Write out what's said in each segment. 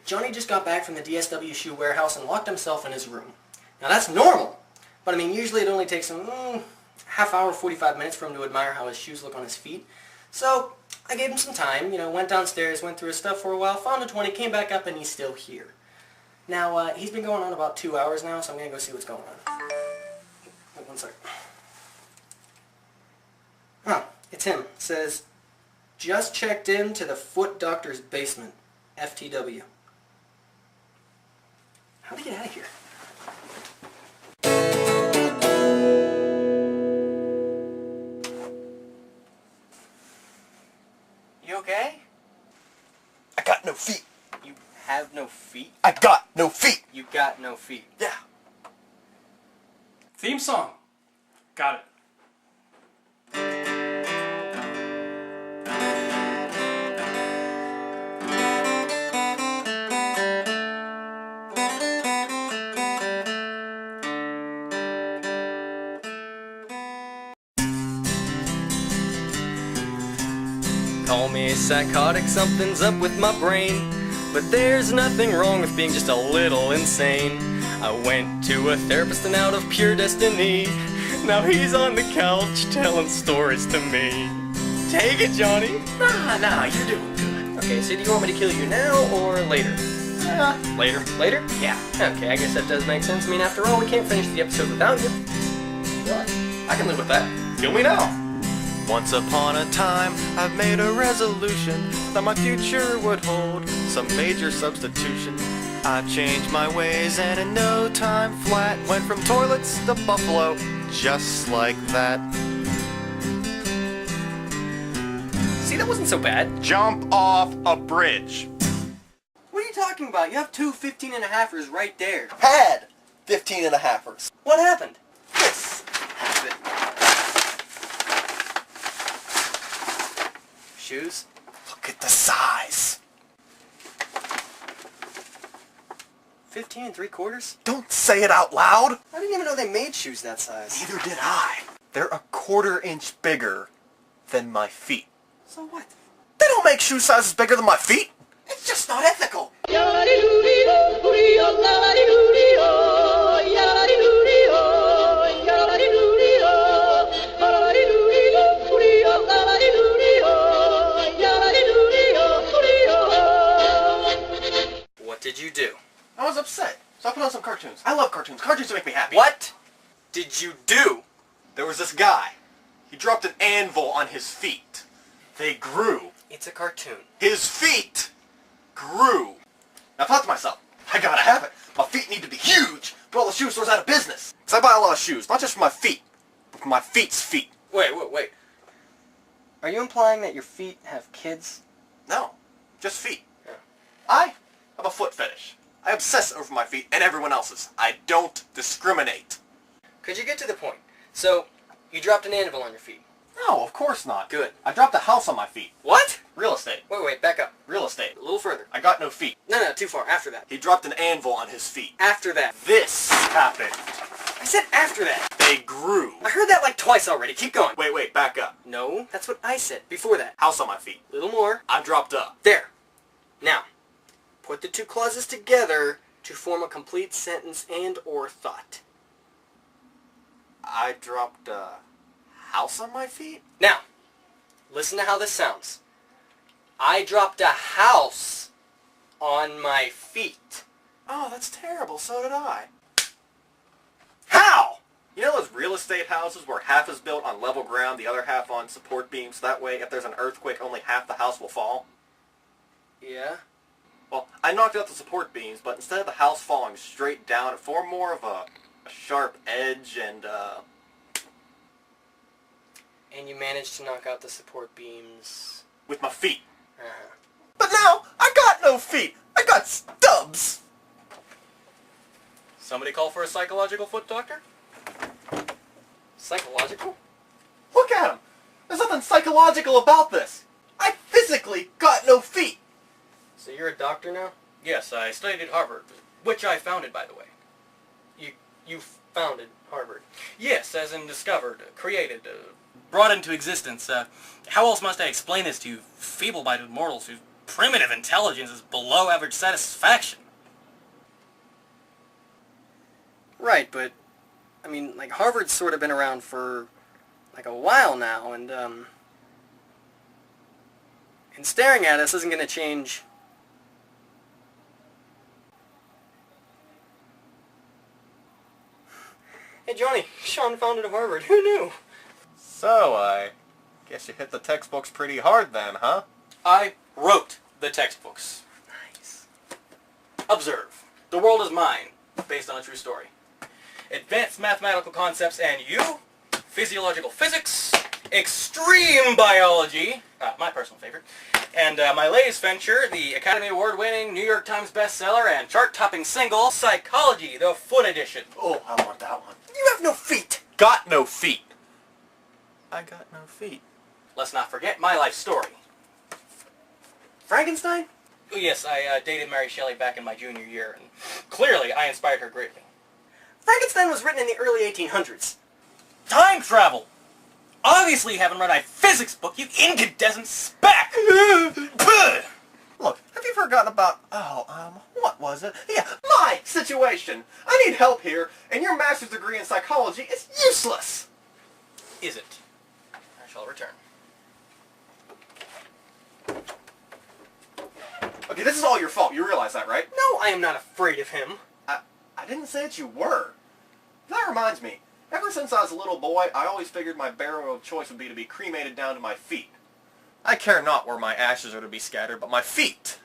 Johnny just got back from the DSW shoe warehouse and locked himself in his room. Now that's normal, but I mean usually it only takes him half hour, 45 minutes for him to admire how his shoes look on his feet. So I gave him some time, went downstairs, went through his stuff for a while, found a 20, came back up, and he's still here. Now he's been going on about 2 hours now, so I'm going to go see what's going on. Wait, one second. Huh, it's him. It says, just checked in to the foot doctor's basement, FTW. How'd he get out of here? You okay? I got no feet. You have no feet? I got no feet. You got no feet. Yeah. Theme song. Got it. Call me psychotic, something's up with my brain. But there's nothing wrong with being just a little insane. I went to a therapist and out of pure destiny, now he's on the couch telling stories to me. Take it, Johnny. Nah, you're doing good. Okay, so do you want me to kill you now or later? Later. Later? Yeah. Okay, I guess that does make sense. I mean, after all, we can't finish the episode without you. What? I can live with that. Kill me now. Once upon a time, I've made a resolution that my future would hold some major substitution. I've changed my ways and in no time flat went from toilets to buffalo, just like that. See, that wasn't so bad. Jump off a bridge. What are you talking about? You have two 15-and-a-halfers right there. Had 15-and-a-halfers. What happened? This happened. Shoes? Look at the size. 15 3/4? Don't say it out loud. I didn't even know they made shoes that size. Neither did I. They're a 1/4 inch bigger than my feet. So what? They don't make shoe sizes bigger than my feet. It's just not ethical. What did you do? I was upset, so I put on some cartoons. I love cartoons. Cartoons make me happy. What did you do? There was this guy. He dropped an anvil on his feet. They grew. It's a cartoon. His feet grew. I thought to myself, I gotta have it. My feet need to be huge, but all the shoe stores out of business. So I buy a lot of shoes, not just for my feet, but for my feet's feet. Wait. Are you implying that your feet have kids? No, just feet. Yeah. I have a foot fetish. I obsess over my feet and everyone else's. I don't discriminate. Could you get to the point? So, you dropped an anvil on your feet. No, of course not. Good. I dropped a house on my feet. What? Real estate. Wait, back up. Real estate. A little further. I got no feet. No, too far. After that. He dropped an anvil on his feet. After that. This happened. I said after that. They grew. I heard that like twice already. Keep going. Wait, back up. No, that's what I said. Before that. House on my feet. Little more. I dropped up. There. Now, put the two clauses together to form a complete sentence and or thought. I dropped a house on my feet? Now, listen to how this sounds. I dropped a house on my feet. Oh, that's terrible. So did I. How? You know those real estate houses where half is built on level ground, the other half on support beams? That way, if there's an earthquake, only half the house will fall? Yeah? Well, I knocked out the support beams, but instead of the house falling straight down, it formed more of a sharp edge and, And you managed to knock out the support beams. with my feet. Uh-huh. But now, I got no feet! I got stubs! Somebody call for a psychological foot doctor? Psychological? Look at him! There's nothing psychological about this! I physically got no feet! So you're a doctor now? Yes, I studied at Harvard, which I founded, by the way. You founded Harvard. Yes, as in discovered, created, brought into existence. How else must I explain this to you feeble-minded mortals whose Primitive intelligence is below average satisfaction. Right, but, I mean, like, Harvard's sort of been around for, like, a while now, and staring at us isn't going to change. Hey, Johnny, Sean founded Harvard. Who knew? So, I guess you hit the textbooks pretty hard then, huh? I wrote the textbooks. Nice. Observe. The world is mine, based on a true story. Advanced mathematical concepts and you, physiological physics, extreme biology, my personal favorite, and my latest venture, the Academy Award-winning, New York Times bestseller, and chart-topping single, Psychology, the Foot Edition. Oh, I want that one. You have no feet! Got no feet. I got no feet. Let's not forget my life story. Frankenstein? Oh, yes, I dated Mary Shelley back in my junior year, and clearly I inspired her greatly. Frankenstein was written in the early 1800s. Time travel! Obviously you haven't read my physics book, you incandescent speck! Look, have you forgotten about, what was it? Yeah, my situation. I need help here, and your master's degree in psychology is useless. Is it? I shall return. Okay, this is all your fault. You realize that, right? No, I am not afraid of him. I didn't say that you were. That reminds me. Ever since I was a little boy, I always figured my burial of choice would be to be cremated down to my feet. I care not where my ashes are to be scattered, but my feet.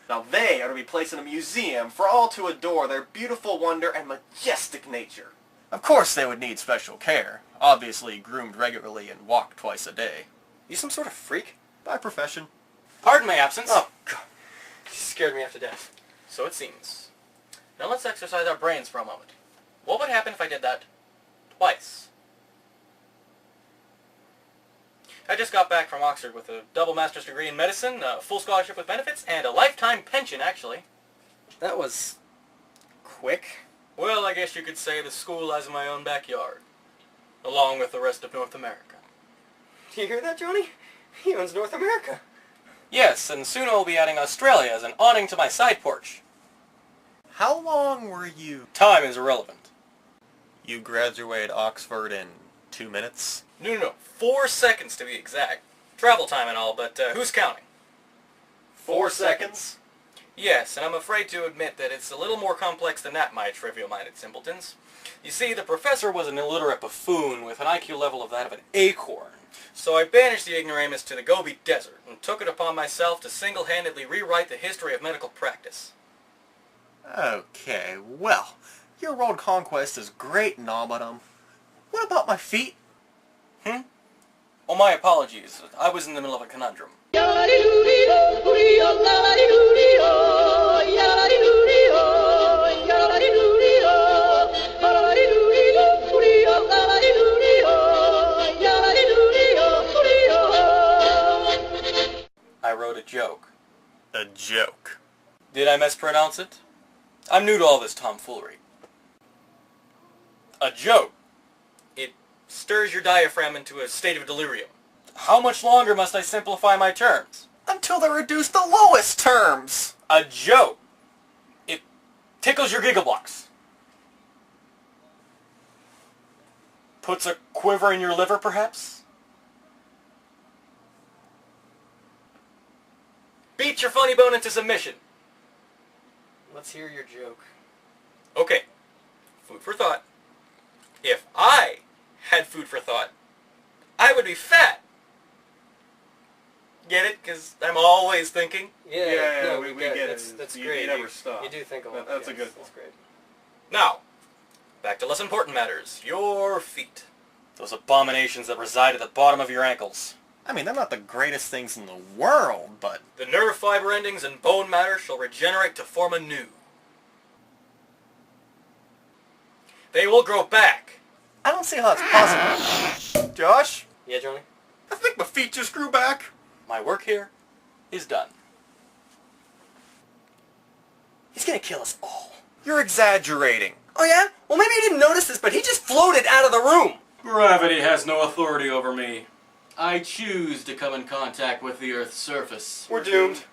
Now they are to be placed in a museum for all to adore their beautiful wonder and majestic nature. Of course they would need special care, obviously groomed regularly and walked twice a day. You some sort of freak? By profession. Pardon my absence. Oh, God. You scared me half to death. So it seems. Now let's exercise our brains for a moment. What would happen if I did that twice? I just got back from Oxford with a double master's degree in medicine, a full scholarship with benefits, and a lifetime pension, actually. That was quick. Well, I guess you could say the school lies in my own backyard, along with the rest of North America. Do you hear that, Johnny? He owns North America. Yes, and soon I'll be adding Australia as an awning to my side porch. How long were you? Time is irrelevant. You graduated Oxford in 2 minutes? No. 4 seconds to be exact. Travel time and all, but who's counting? 4 seconds? Yes, and I'm afraid to admit that it's a little more complex than that, my trivial-minded simpletons. You see, the professor was an illiterate buffoon with an IQ level of that of an acorn. So I banished the ignoramus to the Gobi Desert and took it upon myself to single-handedly rewrite the history of medical practice. Okay, well, your world conquest is great and all, but, what about my feet? Oh, my apologies. I was in the middle of a conundrum. I wrote a joke. A joke. Did I mispronounce it? I'm new to all this tomfoolery. A joke. It stirs your diaphragm into a state of delirium. How much longer must I simplify my terms? Until they reduce the lowest terms. A joke. It tickles your gigablocks. Puts a quiver in your liver, perhaps? Beats your funny bone into submission. Let's hear your joke. Okay, food for thought. If I had food for thought, I would be fat. Get it? Because I'm always thinking. Yeah, we get it. That's You great. never stop. You do think a lot. That's a yes, good That's one. great. Now, back to less important matters. Your feet. Those abominations that reside at the bottom of your ankles. I mean, they're not the greatest things in the world, but... The nerve fiber endings and bone matter shall regenerate to form anew. They will grow back. I don't see how that's possible. Josh? Yeah, Johnny? I think my feet just grew back. My work here is done. He's gonna kill us all. You're exaggerating. Oh yeah? Well, maybe you didn't notice this, but he just floated out of the room. Gravity has no authority over me. I choose to come in contact with the Earth's surface. We're doomed.